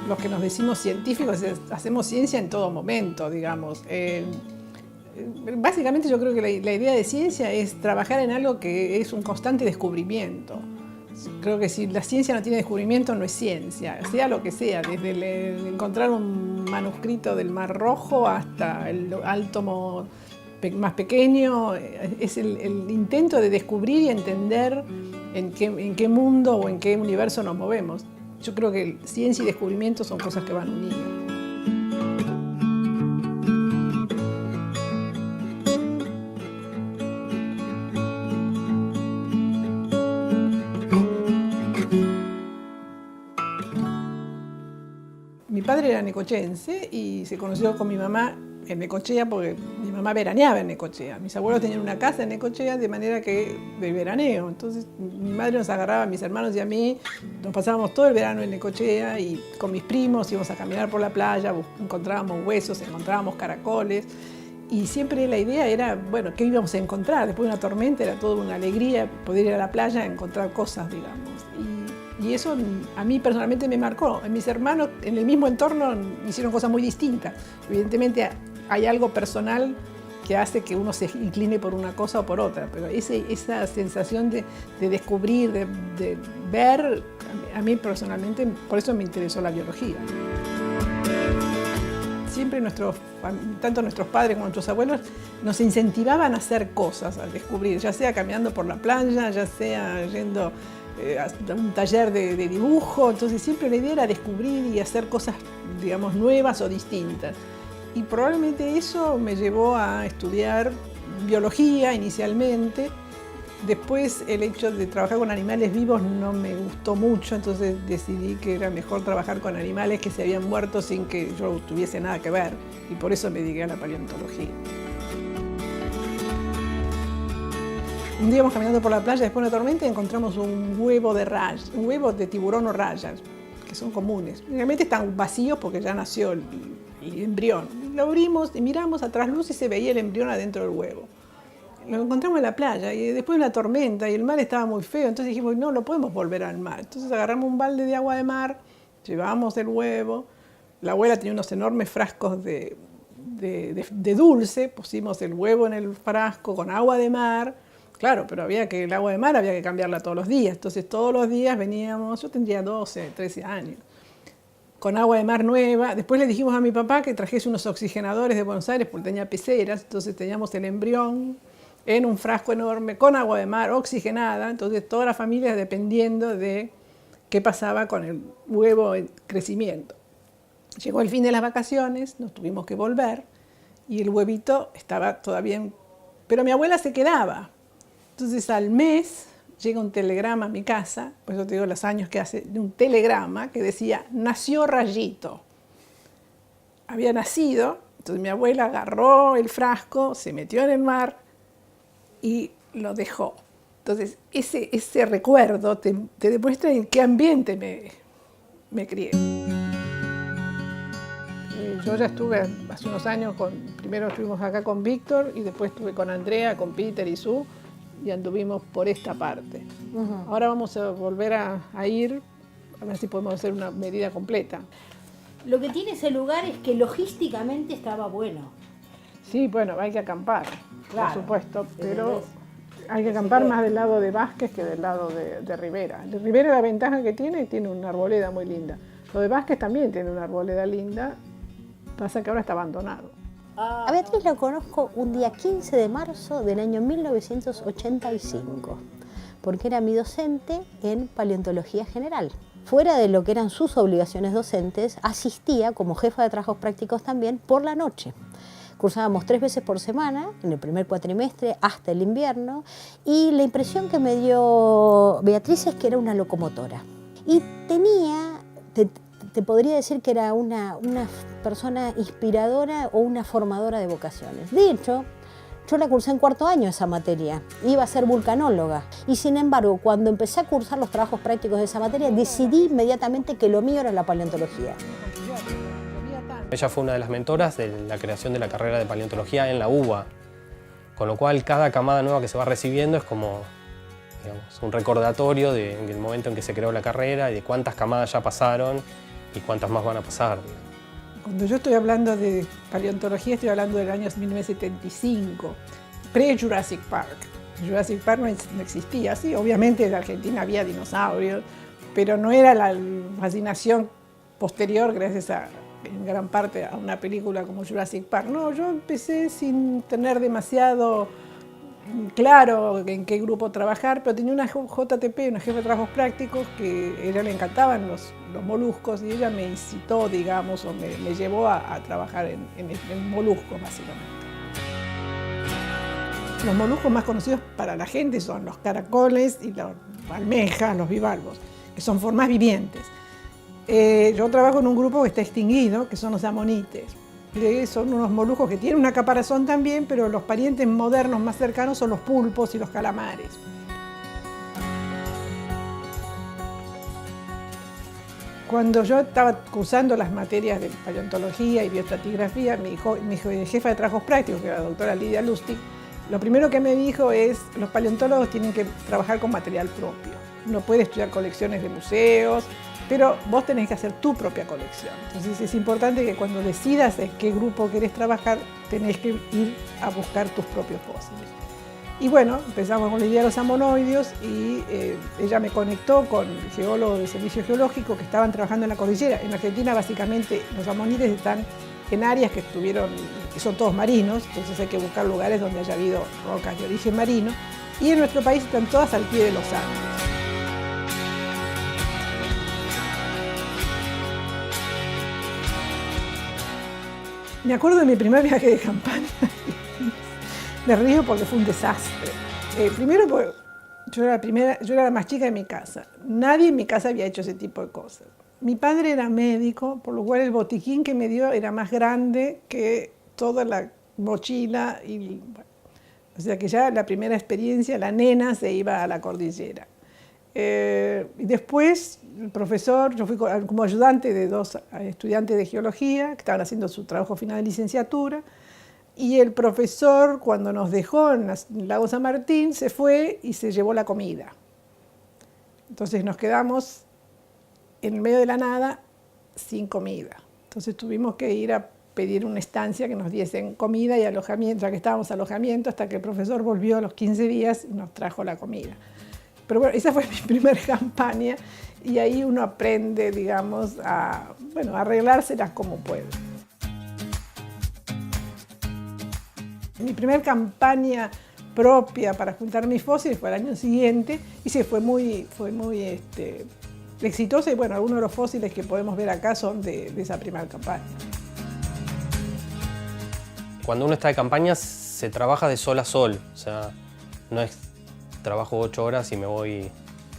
Los que nos decimos científicos hacemos ciencia en todo momento, digamos. Básicamente yo creo que la idea de ciencia es trabajar en algo que es un constante descubrimiento. Creo que si la ciencia no tiene descubrimiento no es ciencia, sea lo que sea, desde encontrar un manuscrito del Mar Rojo hasta el átomo más pequeño, es el intento de descubrir y entender en qué mundo o en qué universo nos movemos. Yo creo que ciencia y descubrimiento son cosas que van unidas. Mi padre era necochense y se conoció con mi mamá en Necochea porque mi mamá veraneaba en Necochea. Mis abuelos tenían una casa en Necochea de manera que de veraneo. Entonces mi madre nos agarraba a mis hermanos y a mí, nos pasábamos todo el verano en Necochea y con mis primos íbamos a caminar por la playa, encontrábamos huesos, encontrábamos caracoles y siempre la idea era, bueno, ¿qué íbamos a encontrar? Después de una tormenta era toda una alegría poder ir a la playa a encontrar cosas, digamos. Y eso a mí personalmente me marcó. Mis hermanos en el mismo entorno hicieron cosas muy distintas. Evidentemente hay algo personal que hace que uno se incline por una cosa o por otra, pero esa sensación de descubrir, de ver, a mí personalmente, por eso me interesó la biología. Siempre tanto nuestros padres como nuestros abuelos nos incentivaban a hacer cosas, a descubrir, ya sea caminando por la playa, ya sea yendo a un taller de dibujo. Entonces siempre la idea era descubrir y hacer cosas, digamos, nuevas o distintas. Y probablemente eso me llevó a estudiar biología inicialmente. Después el hecho de trabajar con animales vivos no me gustó mucho, entonces decidí que era mejor trabajar con animales que se habían muerto sin que yo tuviese nada que ver. Y por eso me dediqué a la paleontología. Un día íbamos caminando por la playa después de una tormenta y encontramos un huevo de tiburón o rayas, que son comunes. Realmente están vacíos porque ya nació el embrión. Lo abrimos y miramos a trasluz y se veía el embrión adentro del huevo. Lo encontramos en la playa y después de una tormenta y el mar estaba muy feo, entonces dijimos, no podemos volver al mar. Entonces agarramos un balde de agua de mar, llevamos el huevo, la abuela tenía unos enormes frascos de dulce, pusimos el huevo en el frasco con agua de mar. Claro, pero el agua de mar había que cambiarla todos los días, entonces todos los días veníamos, yo tendría 12, 13 años, con agua de mar nueva. Después le dijimos a mi papá que trajese unos oxigenadores de Buenos Aires porque tenía peceras, entonces teníamos el embrión en un frasco enorme con agua de mar oxigenada, entonces toda la familia dependiendo de qué pasaba con el huevo en crecimiento. Llegó el fin de las vacaciones, nos tuvimos que volver y el huevito estaba todavía pero mi abuela se quedaba. Entonces al mes llega un telegrama a mi casa, pues yo te digo los años que hace, de un telegrama que decía, nació Rayito. Había nacido, entonces mi abuela agarró el frasco, se metió en el mar y lo dejó. Entonces ese recuerdo te demuestra en qué ambiente me crié. Yo ya estuve hace unos años, primero estuvimos acá con Víctor y después estuve con Andrea, con Peter y Sue, y anduvimos por esta parte. Ahora vamos a volver a ir, a ver si podemos hacer una medida completa. Lo que tiene ese lugar es que logísticamente estaba bueno. Sí, bueno, hay que acampar, claro, por supuesto, pero hay que acampar más del lado de Vázquez que del lado de Rivera. De Rivera la ventaja que tiene una arboleda muy linda. Lo de Vázquez también tiene una arboleda linda, pasa que ahora está abandonado. A Beatriz la conozco un día 15 de marzo del año 1985, porque era mi docente en paleontología general. Fuera de lo que eran sus obligaciones docentes, asistía como jefa de trabajos prácticos también por la noche. Cursábamos 3 veces por semana, en el primer cuatrimestre hasta el invierno, y la impresión que me dio Beatriz es que era una locomotora. Y tenía, te podría decir que era una persona inspiradora o una formadora de vocaciones. De hecho, yo la cursé en 4º año esa materia, iba a ser vulcanóloga y sin embargo cuando empecé a cursar los trabajos prácticos de esa materia decidí inmediatamente que lo mío era la paleontología. Ella fue una de las mentoras de la creación de la carrera de paleontología en la UBA, con lo cual cada camada nueva que se va recibiendo es como digamos, un recordatorio del momento en que se creó la carrera y de cuántas camadas ya pasaron y cuántas más van a pasar. Cuando yo estoy hablando de paleontología, estoy hablando del año 1975, pre-Jurassic Park. Jurassic Park no existía, sí, obviamente en Argentina había dinosaurios, pero no era la fascinación posterior, gracias en gran parte a una película como Jurassic Park. No, yo empecé sin tener demasiado claro en qué grupo trabajar, pero tenía una JTP, una jefa de trabajos prácticos, que a ella le encantaban los moluscos y ella me incitó, digamos, o me llevó a trabajar en moluscos, básicamente. Los moluscos más conocidos para la gente son los caracoles y las almejas, los bivalvos, que son formas vivientes. Yo trabajo en un grupo que está extinguido, que son los amonites. Son unos moluscos que tienen una caparazón también, pero los parientes modernos más cercanos son los pulpos y los calamares. Cuando yo estaba cursando las materias de paleontología y bioestratigrafía, mi jefa de trabajos prácticos, que era la doctora Lidia Lustig, lo primero que me dijo es: los paleontólogos tienen que trabajar con material propio. Uno puede estudiar colecciones de museos, pero vos tenés que hacer tu propia colección. Entonces es importante que cuando decidas en qué grupo querés trabajar, tenés que ir a buscar tus propios fósiles. Y bueno, empezamos con la idea de los amonoideos y ella me conectó con geólogos del Servicio Geológico que estaban trabajando en la cordillera. En Argentina, básicamente, los amonites están en áreas que son todos marinos, entonces hay que buscar lugares donde haya habido rocas de origen marino. Y en nuestro país están todas al pie de los Andes. Me acuerdo de mi primer viaje de campaña. Me río porque fue un desastre. Primero porque yo era la más chica de mi casa. Nadie en mi casa había hecho ese tipo de cosas. Mi padre era médico, por lo cual el botiquín que me dio era más grande que toda la mochila. O sea que ya la primera experiencia, la nena se iba a la cordillera. Y después, el profesor, yo fui como ayudante de 2 estudiantes de geología que estaban haciendo su trabajo final de licenciatura, y el profesor, cuando nos dejó en el lago San Martín, se fue y se llevó la comida. Entonces nos quedamos en el medio de la nada sin comida. Entonces tuvimos que ir a pedir una estancia que nos diesen comida y alojamiento, ya que estábamos en alojamiento, hasta que el profesor volvió a los 15 días y nos trajo la comida. Pero bueno, esa fue mi primera campaña y ahí uno aprende, digamos, a arreglárselas como puede. Mi primera campaña propia para juntar mis fósiles fue el año siguiente y sí, fue muy exitosa y bueno, algunos de los fósiles que podemos ver acá son de esa primera campaña. Cuando uno está de campaña se trabaja de sol a sol, o sea, no es trabajo 8 horas y me voy.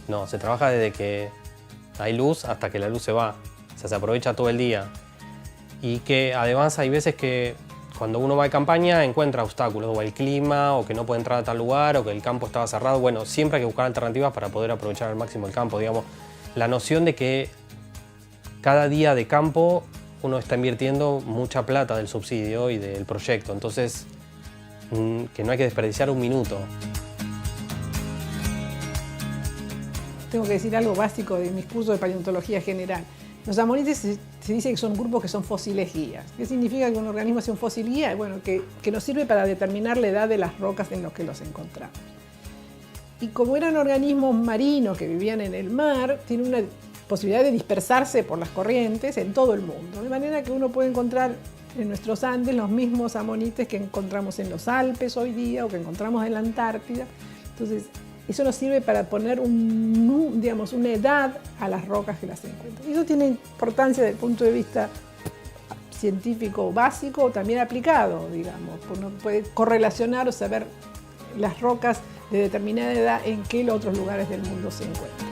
No, se trabaja desde que hay luz hasta que la luz se va. O sea, se aprovecha todo el día. Y que además hay veces que cuando uno va de campaña encuentra obstáculos, o el clima, o que no puede entrar a tal lugar, o que el campo estaba cerrado. Bueno, siempre hay que buscar alternativas para poder aprovechar al máximo el campo. Digamos, la noción de que cada día de campo uno está invirtiendo mucha plata del subsidio y del proyecto. Entonces, que no hay que desperdiciar un minuto. Tengo que decir algo básico de mis cursos de paleontología general. Los amonites se dice que son grupos que son fósiles guías. ¿Qué significa que un organismo sea un fósil guía? Bueno, que nos sirve para determinar la edad de las rocas en las que los encontramos. Y como eran organismos marinos que vivían en el mar, tienen una posibilidad de dispersarse por las corrientes en todo el mundo. De manera que uno puede encontrar en nuestros Andes los mismos amonites que encontramos en los Alpes hoy día o que encontramos en la Antártida. Entonces, eso nos sirve para poner una edad a las rocas que las encuentran. Y eso tiene importancia desde el punto de vista científico básico o también aplicado, digamos. Uno puede correlacionar o saber las rocas de determinada edad en qué otros lugares del mundo se encuentran.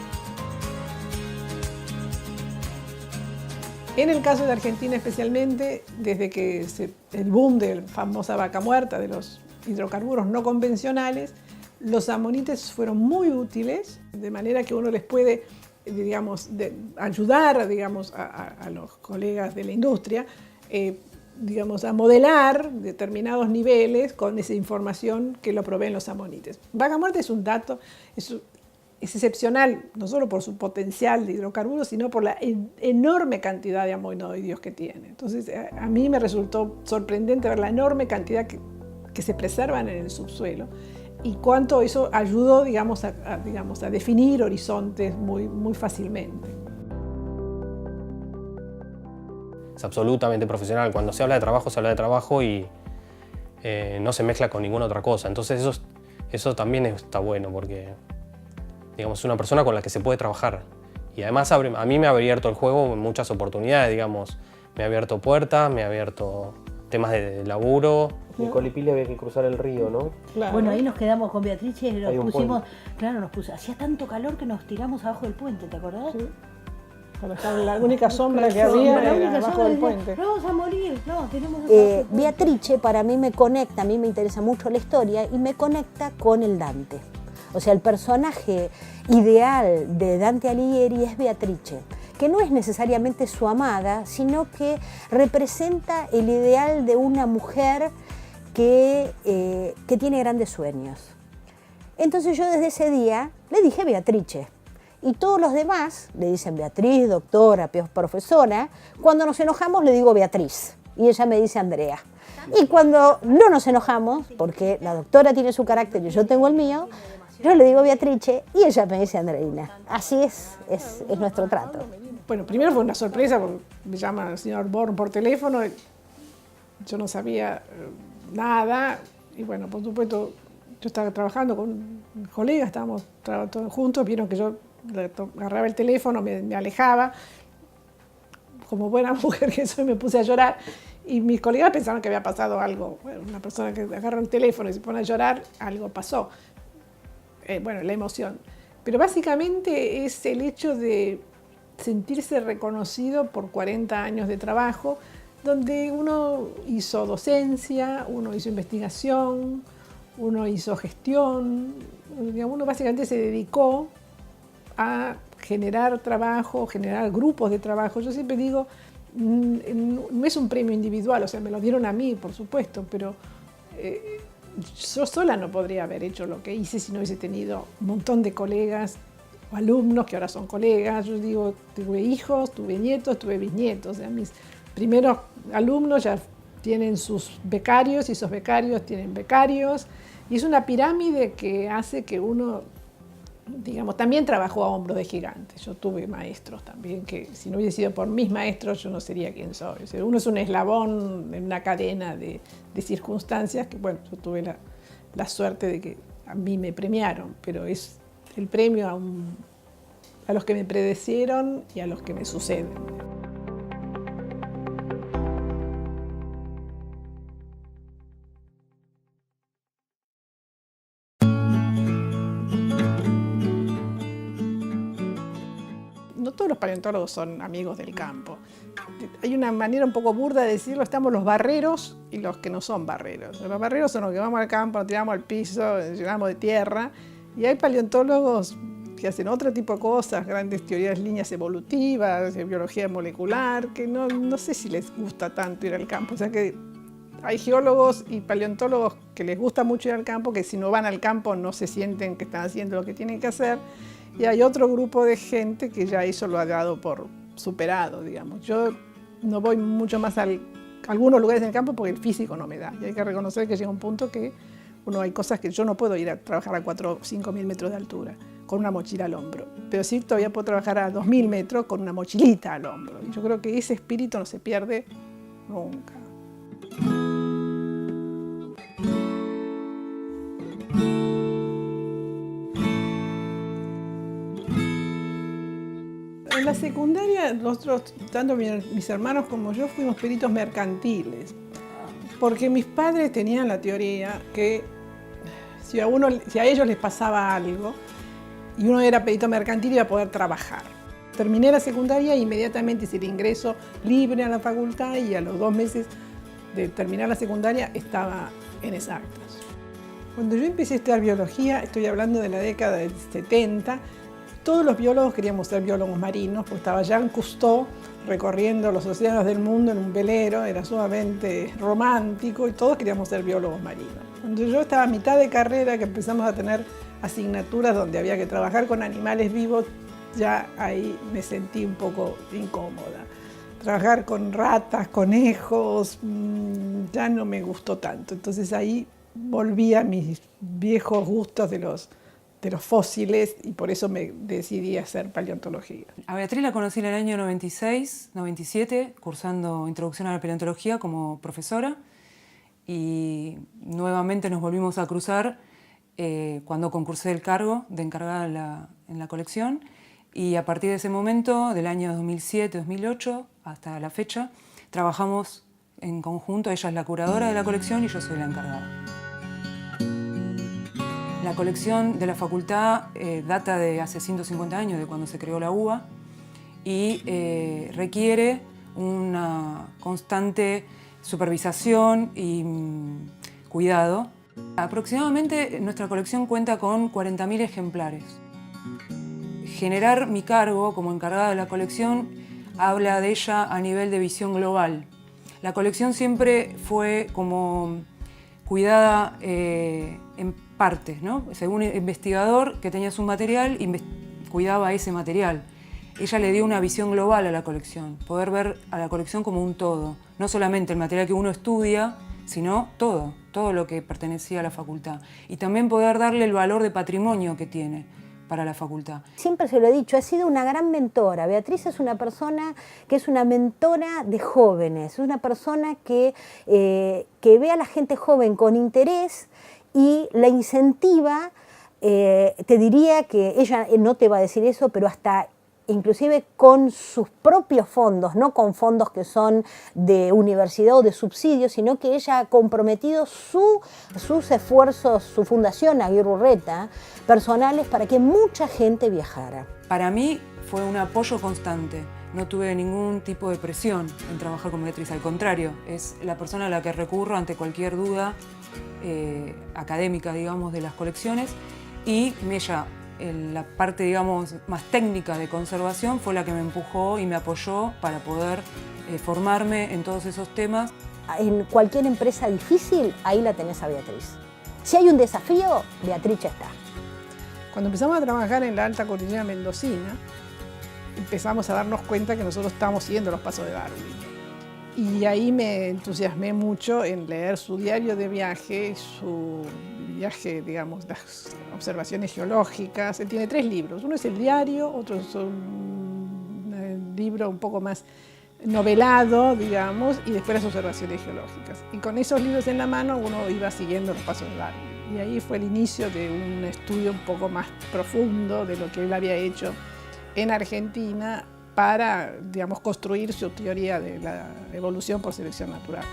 En el caso de Argentina especialmente, desde que el boom de la famosa vaca muerta, de los hidrocarburos no convencionales, los amonites fueron muy útiles, de manera que uno les puede, ayudar, a los colegas de la industria, a modelar determinados niveles con esa información que lo proveen los amonites. Vaca muerta es un dato, es excepcional, no solo por su potencial de hidrocarburos, sino por la enorme cantidad de aminoides que tiene. Entonces, a mí me resultó sorprendente ver la enorme cantidad que se preservan en el subsuelo y cuánto eso ayudó, digamos, a definir horizontes muy fácilmente. Es absolutamente profesional. Cuando se habla de trabajo, se habla de trabajo y no se mezcla con ninguna otra cosa. Entonces eso también está bueno porque, digamos, es una persona con la que se puede trabajar. Y además a mí me ha abierto el juego muchas oportunidades, digamos. Me ha abierto puertas, me ha abierto temas de laburo. En Colipili había que cruzar el río, ¿no? Claro. Bueno, ahí nos quedamos con Beatrice y nos Hay un pusimos, puente. claro, hacía tanto calor que nos tiramos abajo del puente, ¿te acordás? Sí. Cuando estaba la única sombra que había era abajo del puente. No vamos a morir, no, tenemos Beatrice para mí me conecta, a mí me interesa mucho la historia y me conecta con el Dante. O sea, el personaje ideal de Dante Alighieri es Beatrice, que no es necesariamente su amada, sino que representa el ideal de una mujer que tiene grandes sueños. Entonces yo desde ese día le dije Beatrice. Y todos los demás le dicen Beatriz, doctora, profesora. Cuando nos enojamos le digo Beatriz y ella me dice Andrea. Y cuando no nos enojamos, porque la doctora tiene su carácter y yo tengo el mío, yo le digo Beatrice y ella me dice Andreina. Así es nuestro trato. Bueno, primero fue una sorpresa porque me llama el señor Born por teléfono. Yo no sabía nada y bueno, por supuesto, yo estaba trabajando con un colega, estábamos todos juntos, vieron que yo agarraba el teléfono, me alejaba, como buena mujer que soy me puse a llorar y mis colegas pensaban que había pasado algo. Bueno, una persona que agarra el teléfono y se pone a llorar, algo pasó. Bueno, la emoción. Pero básicamente es el hecho de sentirse reconocido por 40 años de trabajo, donde uno hizo docencia, uno hizo investigación, uno hizo gestión, uno básicamente se dedicó a generar trabajo, generar grupos de trabajo. Yo siempre digo, no es un premio individual, o sea, me lo dieron a mí, por supuesto, pero yo sola no podría haber hecho lo que hice si no hubiese tenido un montón de colegas o alumnos que ahora son colegas. Yo digo, tuve hijos, tuve nietos, tuve bisnietos. O sea, mis primeros alumnos ya tienen sus becarios y esos becarios tienen becarios. Y es una pirámide que hace que uno, digamos, también trabajó a hombros de gigantes. Yo tuve maestros también que si no hubiese sido por mis maestros yo no sería quien soy. O sea, uno es un eslabón en una cadena de circunstancias que, bueno, yo tuve la suerte de que a mí me premiaron, pero es el premio a los que me predecieron y a los que me suceden. No todos los paleontólogos son amigos del campo. Hay una manera un poco burda de decirlo, estamos los barreros y los que no son barreros. Los barreros son los que vamos al campo, nos tiramos al piso, nos llenamos de tierra, y hay paleontólogos que hacen otro tipo de cosas, grandes teorías, líneas evolutivas, de biología molecular, que no sé si les gusta tanto ir al campo. O sea que hay geólogos y paleontólogos que les gusta mucho ir al campo, que si no van al campo no se sienten que están haciendo lo que tienen que hacer. Y hay otro grupo de gente que ya eso lo ha dado por superado, digamos. Yo no voy mucho más a algunos lugares en el campo porque el físico no me da. Y hay que reconocer que llega un punto que hay cosas que yo no puedo ir a trabajar a 4 o 5 mil metros de altura con una mochila al hombro. Pero sí todavía puedo trabajar a 2000 metros con una mochilita al hombro. Y yo creo que ese espíritu no se pierde nunca. En la secundaria, nosotros, tanto mis hermanos como yo, fuimos peritos mercantiles, porque mis padres tenían la teoría que si a ellos les pasaba algo y uno era perito mercantil iba a poder trabajar. Terminé la secundaria e inmediatamente hice el ingreso libre a la facultad y a los 2 meses de terminar la secundaria estaba en Exactas. Cuando yo empecé a estudiar biología, estoy hablando de la década del 70, todos los biólogos queríamos ser biólogos marinos, porque estaba Jean Cousteau recorriendo los océanos del mundo en un velero, era sumamente romántico y todos queríamos ser biólogos marinos. Cuando yo estaba a mitad de carrera, que empezamos a tener asignaturas donde había que trabajar con animales vivos, ya ahí me sentí un poco incómoda. Trabajar con ratas, conejos, ya no me gustó tanto. Entonces ahí volví a mis viejos gustos de los fósiles y por eso me decidí a hacer paleontología. A Beatriz la conocí en el año 96, 97, cursando Introducción a la Paleontología como profesora, y nuevamente nos volvimos a cruzar cuando concursé el cargo de encargada en la colección, y a partir de ese momento, del año 2007-2008 hasta la fecha, trabajamos en conjunto. Ella es la curadora de la colección y yo soy la encargada. La colección de la facultad data de hace 150 años, de cuando se creó la UBA, y requiere una constante supervisación y cuidado. Aproximadamente nuestra colección cuenta con 40.000 ejemplares. Generar mi cargo como encargada de la colección habla de ella a nivel de visión global. La colección siempre fue como cuidada en partes, ¿no? Según el investigador que tenía su material, cuidaba ese material. Ella le dio una visión global a la colección, poder ver a la colección como un todo, no solamente el material que uno estudia, sino todo lo que pertenecía a la facultad. Y también poder darle el valor de patrimonio que tiene para la facultad. Siempre se lo he dicho, ha sido una gran mentora. Beatriz es una persona que es una mentora de jóvenes, es una persona que ve a la gente joven con interés y la incentiva. Te diría que ella no te va a decir eso, pero hasta inclusive con sus propios fondos, no con fondos que son de universidad o de subsidios, sino que ella ha comprometido sus esfuerzos, su fundación Aguirre Urreta, personales, para que mucha gente viajara. Para mí fue un apoyo constante. No tuve ningún tipo de presión en trabajar con Beatriz, al contrario, es la persona a la que recurro ante cualquier duda académica, digamos, de las colecciones, y ella, en la parte, digamos, más técnica de conservación, fue la que me empujó y me apoyó para poder formarme en todos esos temas. En cualquier empresa difícil, ahí la tenés a Beatriz. Si hay un desafío, Beatriz ya está. Cuando empezamos a trabajar en la alta cordillera mendocina, empezamos a darnos cuenta que nosotros estábamos siguiendo los pasos de Darwin. Y ahí me entusiasmé mucho en leer su diario de viaje, su viaje, digamos, las observaciones geológicas. Él tiene 3 libros. Uno es el diario, otro es un libro un poco más novelado, digamos, y después las observaciones geológicas. Y con esos libros en la mano uno iba siguiendo los pasos de Darwin. Y ahí fue el inicio de un estudio un poco más profundo de lo que él había hecho en Argentina para, digamos, construir su teoría de la evolución por selección natural.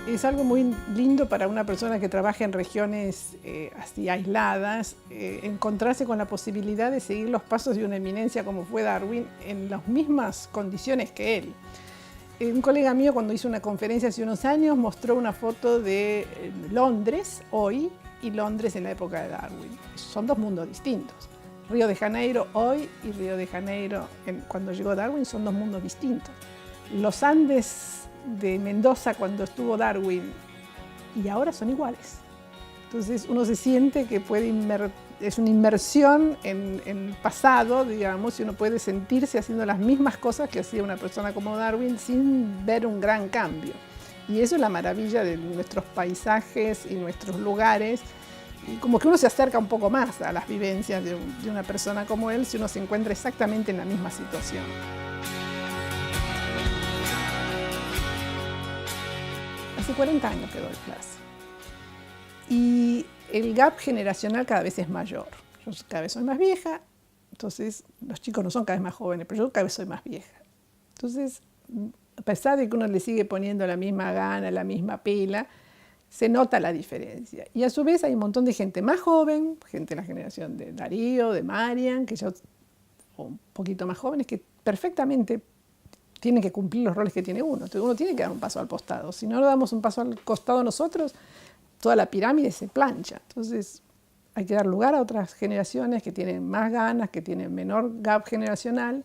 Es algo muy lindo para una persona que trabaja en regiones así aisladas, encontrarse con la posibilidad de seguir los pasos de una eminencia como fue Darwin en las mismas condiciones que él. Un colega mío, cuando hizo una conferencia hace unos años, mostró una foto de Londres hoy y Londres en la época de Darwin. Son 2 mundos distintos. Río de Janeiro hoy y Río de Janeiro cuando llegó Darwin son 2 mundos distintos. Los Andes de Mendoza cuando estuvo Darwin y ahora son iguales. Entonces uno se siente que es una inmersión en el pasado, digamos, y uno puede sentirse haciendo las mismas cosas que hacía una persona como Darwin sin ver un gran cambio. Y eso es la maravilla de nuestros paisajes y nuestros lugares. Y como que uno se acerca un poco más a las vivencias de una persona como él si uno se encuentra exactamente en la misma situación. Hace 40 años que doy clase. Y el gap generacional cada vez es mayor. Yo cada vez soy más vieja, entonces los chicos no son cada vez más jóvenes, pero yo cada vez soy más vieja. Entonces, a pesar de que uno le sigue poniendo la misma gana, la misma pila, se nota la diferencia. Y a su vez hay un montón de gente más joven, gente de la generación de Darío, de Marian, que ya o un poquito más jóvenes, que perfectamente tienen que cumplir los roles que tiene uno. Entonces uno tiene que dar un paso al costado. Si no damos un paso al costado nosotros, toda la pirámide se plancha. Entonces hay que dar lugar a otras generaciones que tienen más ganas, que tienen menor gap generacional,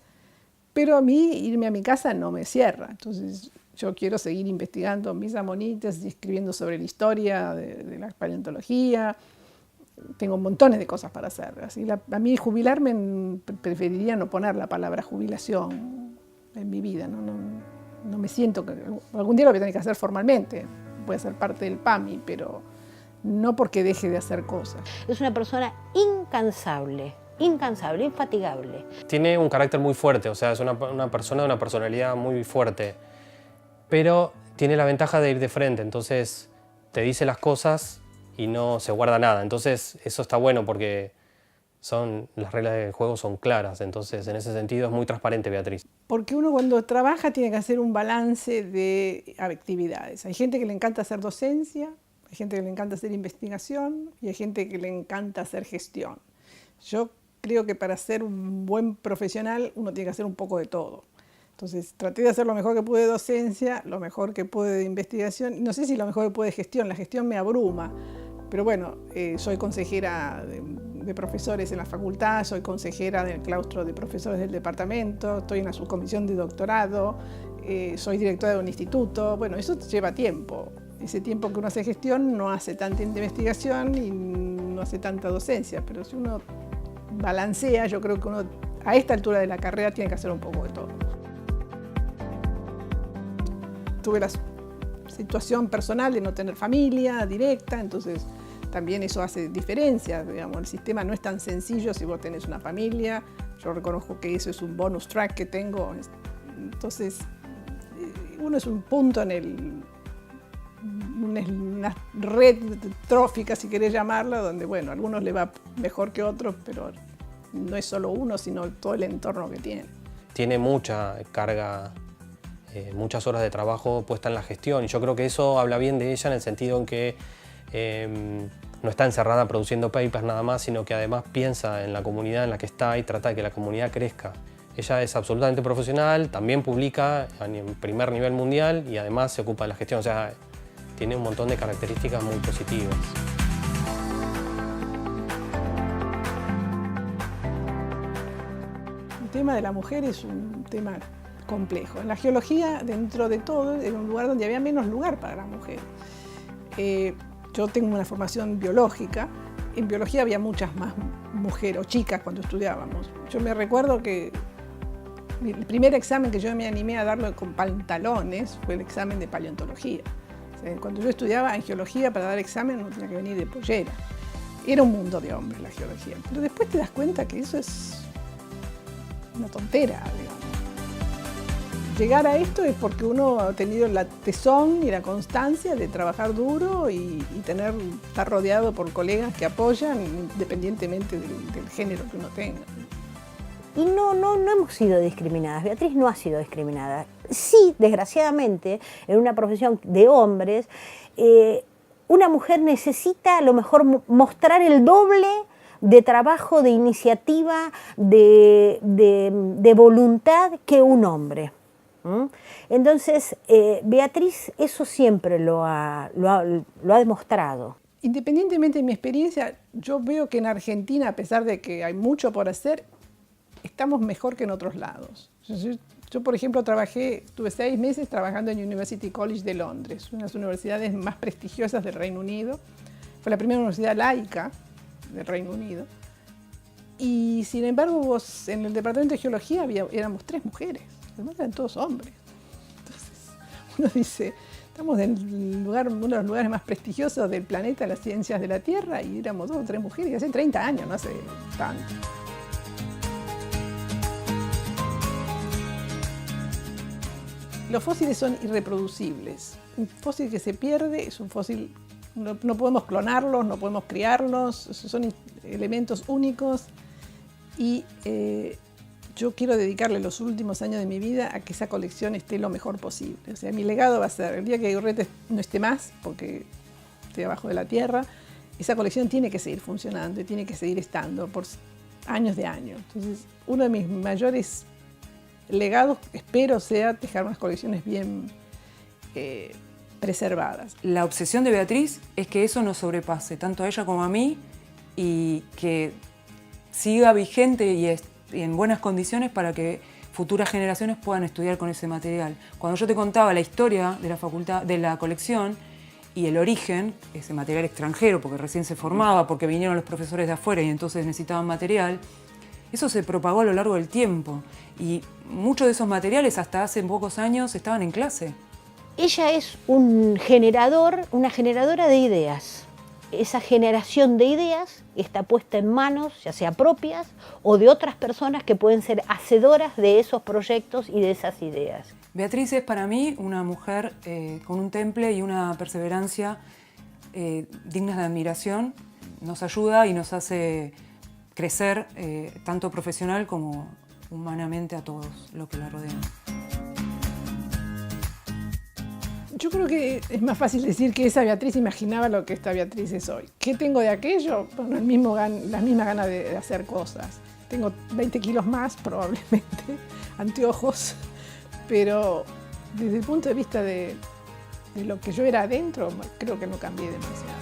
pero a mí irme a mi casa no me cierra. Entonces Yo quiero seguir investigando mis amonites y escribiendo sobre la historia de la paleontología. Tengo montones de cosas para hacer. Así a mí jubilarme, preferiría no poner la palabra jubilación en mi vida. No me siento que algún día lo voy a tener que hacer formalmente. Voy a ser parte del PAMI, pero no porque deje de hacer cosas. Es una persona incansable, infatigable. Tiene un carácter muy fuerte, o sea, es una persona de una personalidad muy fuerte, pero tiene la ventaja de ir de frente, entonces te dice las cosas y no se guarda nada. Entonces eso está bueno porque las reglas del juego son claras, entonces en ese sentido es muy transparente Beatriz. Porque uno cuando trabaja tiene que hacer un balance de actividades. Hay gente que le encanta hacer docencia, hay gente que le encanta hacer investigación y hay gente que le encanta hacer gestión. Yo creo que para ser un buen profesional uno tiene que hacer un poco de todo. Entonces traté de hacer lo mejor que pude de docencia, lo mejor que pude de investigación. No sé si lo mejor que pude de gestión, la gestión me abruma. Pero bueno, soy consejera de profesores en la facultad, soy consejera del claustro de profesores del departamento, estoy en la subcomisión de doctorado, soy directora de un instituto. Bueno, eso lleva tiempo. Ese tiempo que uno hace gestión no hace tanta investigación y no hace tanta docencia, pero si uno balancea, yo creo que uno a esta altura de la carrera tiene que hacer un poco de todo. Tuve la situación personal de no tener familia directa, entonces también eso hace diferencia, digamos, el sistema no es tan sencillo si vos tenés una familia. Yo reconozco que eso es un bonus track que tengo, entonces uno es un punto en una red trófica, si querés llamarla, donde bueno, a algunos le va mejor que a otros, pero no es solo uno, sino todo el entorno que tiene. Tiene mucha carga, muchas horas de trabajo puesta en la gestión, y yo creo que eso habla bien de ella en el sentido en que no está encerrada produciendo papers nada más, sino que además piensa en la comunidad en la que está y trata de que la comunidad crezca. Ella es absolutamente profesional, también publica en primer nivel mundial y además se ocupa de la gestión, o sea, tiene un montón de características muy positivas. El tema de la mujer es un tema complejo. En la geología, dentro de todo, era un lugar donde había menos lugar para la mujer. Yo tengo una formación biológica. En biología había muchas más mujeres o chicas cuando estudiábamos. Yo me recuerdo que el primer examen que yo me animé a darlo con pantalones fue el examen de paleontología. O sea, cuando yo estudiaba en geología, para dar examen no tenía que venir de pollera. Era un mundo de hombres la geología. Pero después te das cuenta que eso es una tontera, digamos. Llegar a esto es porque uno ha tenido la tesón y la constancia de trabajar duro y estar rodeado por colegas que apoyan independientemente del género que uno tenga. Y no hemos sido discriminadas. Beatriz no ha sido discriminada. Sí, desgraciadamente, en una profesión de hombres, una mujer necesita a lo mejor mostrar el doble de trabajo, de iniciativa, de voluntad que un hombre. Entonces, Beatriz eso siempre lo ha demostrado. Independientemente de mi experiencia, yo veo que en Argentina, a pesar de que hay mucho por hacer, estamos mejor que en otros lados. Yo, por ejemplo, estuve 6 meses trabajando en University College de Londres, una de las universidades más prestigiosas del Reino Unido. Fue la primera universidad laica del Reino Unido. Y sin embargo, en el departamento de geología éramos 3 mujeres, además eran todos hombres. Entonces, uno dice, estamos en uno de los lugares más prestigiosos del planeta, las ciencias de la Tierra, y éramos 2 o 3 mujeres, y hace 30 años, no hace tanto. Los fósiles son irreproducibles. Un fósil que se pierde es un fósil, no podemos clonarlos, no podemos criarlos, son elementos únicos y yo quiero dedicarle los últimos años de mi vida a que esa colección esté lo mejor posible. O sea, mi legado va a ser, el día que Aigurreta no esté más, porque esté abajo de la tierra, esa colección tiene que seguir funcionando y tiene que seguir estando por años de años. Entonces, uno de mis mayores legados, espero, sea dejar unas colecciones bien preservadas. La obsesión de Beatriz es que eso nos sobrepase, tanto a ella como a mí, y que siga vigente y y en buenas condiciones para que futuras generaciones puedan estudiar con ese material. Cuando yo te contaba la historia de la facultad, de la colección y el origen, ese material extranjero, porque recién se formaba, porque vinieron los profesores de afuera y entonces necesitaban material, eso se propagó a lo largo del tiempo y muchos de esos materiales hasta hace pocos años estaban en clase. Ella es un generador, una generadora de ideas. Esa generación de ideas está puesta en manos, ya sea propias o de otras personas que pueden ser hacedoras de esos proyectos y de esas ideas. Beatriz es para mí una mujer con un temple y una perseverancia dignas de admiración. Nos ayuda y nos hace crecer tanto profesional como humanamente a todos los que la rodean. Yo creo que es más fácil decir que esa Beatriz imaginaba lo que esta Beatriz es hoy. ¿Qué tengo de aquello? Bueno, las mismas ganas de hacer cosas. Tengo 20 kilos más, probablemente, anteojos, pero desde el punto de vista de lo que yo era adentro, creo que no cambié demasiado.